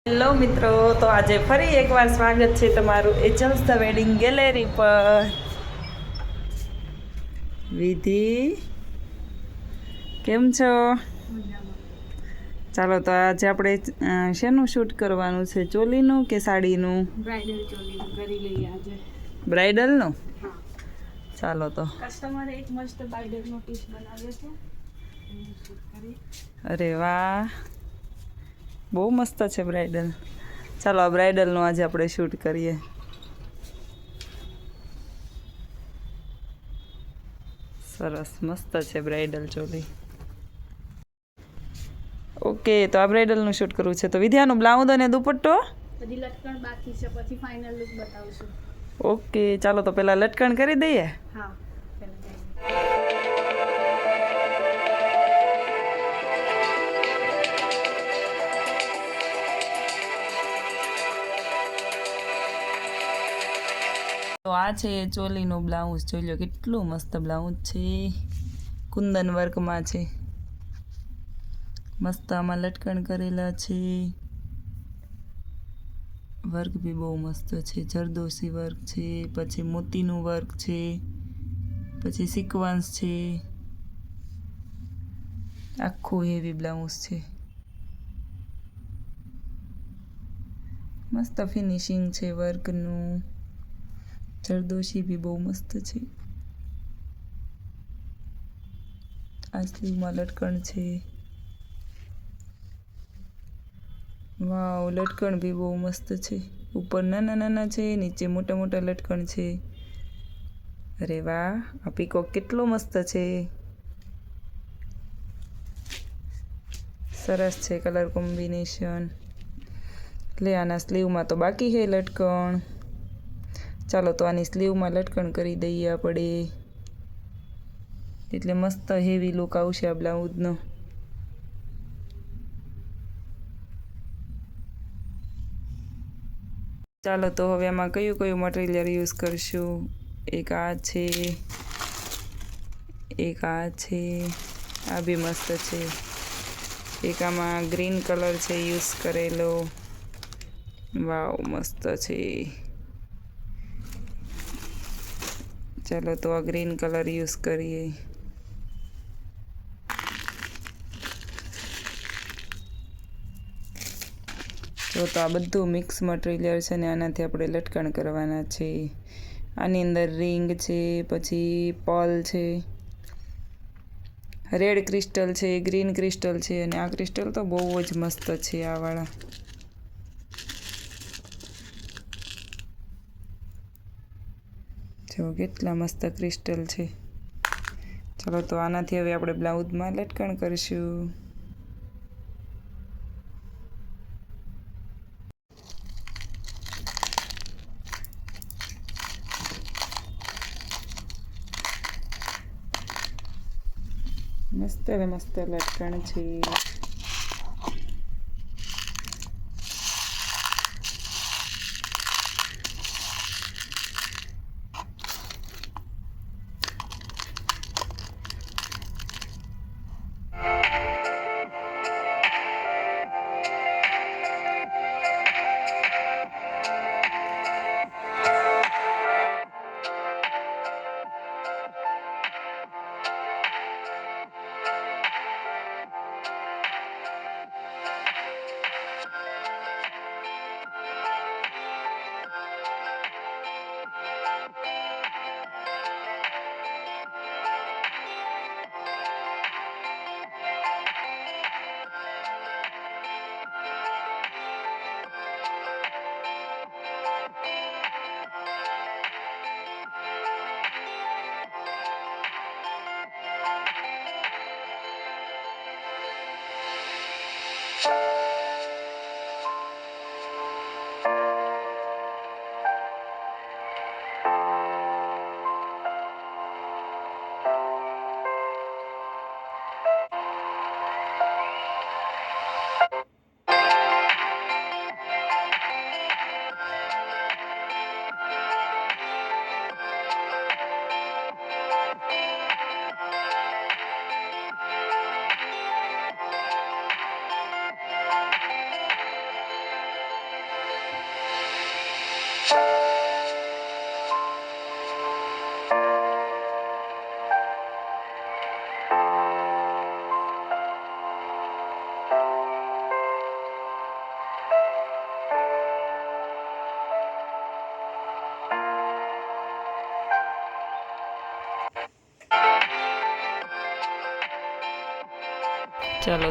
Hello મિત્રો, તો આજે ફરી એકવાર સ્વાગત છે તમારું એચલ્સ ધ વેડિંગ ગેલેરી પર. વિધિ, કેમ છો? ચાલો, તો આજે આપણે શેનું શૂટ કરવાનું છે? ચોલીનું કે સાડીનું? બ્રાઇડલ ચોલીનું કરી લઈએ આજે. બ્રાઇડલનું? હા. ચાલો તો. કસ્ટમરે એક મસ્ત બ્રાઇડલનો પીસ બનાવ્યો છે. એનું શૂટ કરી. અરે વાહ, બહુ મસ્ત છે બ્રાઇડલ. ચાલો, આ બ્રાઇડલનું આજે આપણે શૂટ કરીએ. સરસ, મસ્ત છે બ્રાઇડલ ચોલી. ઓકે, તો આ બ્રાઇડલનું શૂટ કરવું છે. તો વિદ્યાનું બ્લાઉઝ અને દુપટ્ટો? બધી લટકણ બાકી છે, પછી ફાઇનલ લુક બતાવશું. ઓકે, ચાલો તો પહેલાં લટકણ કરી દઈએ. હા. તો આ છે ચોલીનું બ્લાઉઝ. જોઈ લો કેટલું મસ્ત બ્લાઉઝ છે. કુંદન વર્કમાં છે. મસ્ત આમાં લટકણ કરેલા છે. વર્ક બી બહુ મસ્ત છે. જરદોશી વર્ક છે, પછી મોતીનું વર્ક છે, પછી સિક્વન્સ છે. આખું હેવી બ્લાઉઝ છે. મસ્ત ફિનિશિંગ છે વર્કનું. જરદોશી બી બહુ મસ્ત છે. આ સ્લીવમાં લટકણ છે. વાવ, લટકણ બી બહુ મસ્ત છે. ઉપર નાના નાના છે, નીચે મોટા મોટા લટકણ છે. અરે વાહ, આ પીકોક કેટલો મસ્ત છે. સરસ છે કલર કોમ્બિનેશન. એટલે આના સ્લીવમાં તો બાકી છે લટકણ. ચાલો, તો આની સ્લીવમાં લટકણ કરી દઈએ આપણે. એટલે મસ્ત હેવી લુક આવશે આ બ્લાઉઝનો. ચાલો, તો હવે આમાં કયું કયું મટીરિયલ યુઝ કરશું? એક આ છે, એક આ છે. આ બી મસ્ત છે. એક આમાં ગ્રીન કલર છે યુઝ કરેલો. વાવ, મસ્ત છે. ચાલો, તો આ ગ્રીન કલર યુઝ કરીએ. જો, તો આ બધું મિક્સ મટીરિયલ છે ને આનાથી આપણે લટકણ કરવાના છે. આની અંદર રિંગ છે, પછી પર્લ છે, રેડ ક્રિસ્ટલ છે, ગ્રીન ક્રિસ્ટલ છે, અને આ ક્રિસ્ટલ તો બહુ જ મસ્ત છે આ વાળા. જો કેટલા મસ્ત ક્રિસ્ટલ છે. ચાલો, તો આનાથી હવે આપણે બ્લાઉઝમાં લટકણ કરીશું. મસ્ત ને મસ્ત લટકણ છે. ચાલો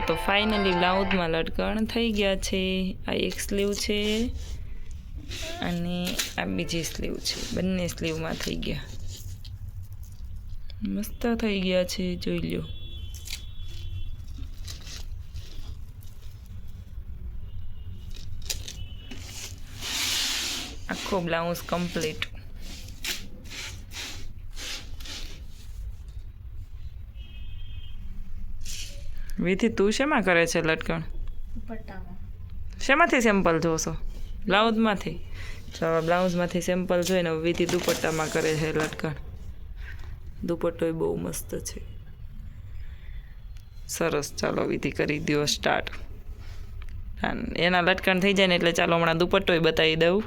તો ફાઇનલી બ્લાઉઝમાં લટકણ થઈ ગયા છે. આ એક સ્લીવ છે અને આ બીજી સ્લીવ છે. બંને સ્લીવમાં થઈ ગયા, મસ્ત થઈ ગયા છે. જોઈ લ્યો. આખો બ્લાઉઝ કમ્પ્લીટ. વિધિ તું શેમાં કરે છે લટકણ? દુપટ્ટામાં. શેમાંથી સેમ્પલ જોશો? બ્લાઉઝમાંથી. ચાલો બ્લાઉઝમાંથી સેમ્પલ જોઈને વિધિ દુપટ્ટામાં કરે છે લટકણ. દુપટ્ટો બહુ મસ્ત છે, સરસ. ચાલો વિધિ કરી દો સ્ટાર્ટ. એના લટકણ થઈ જાય ને એટલે ચાલો હમણાં દુપટ્ટોય બતાવી દઉં.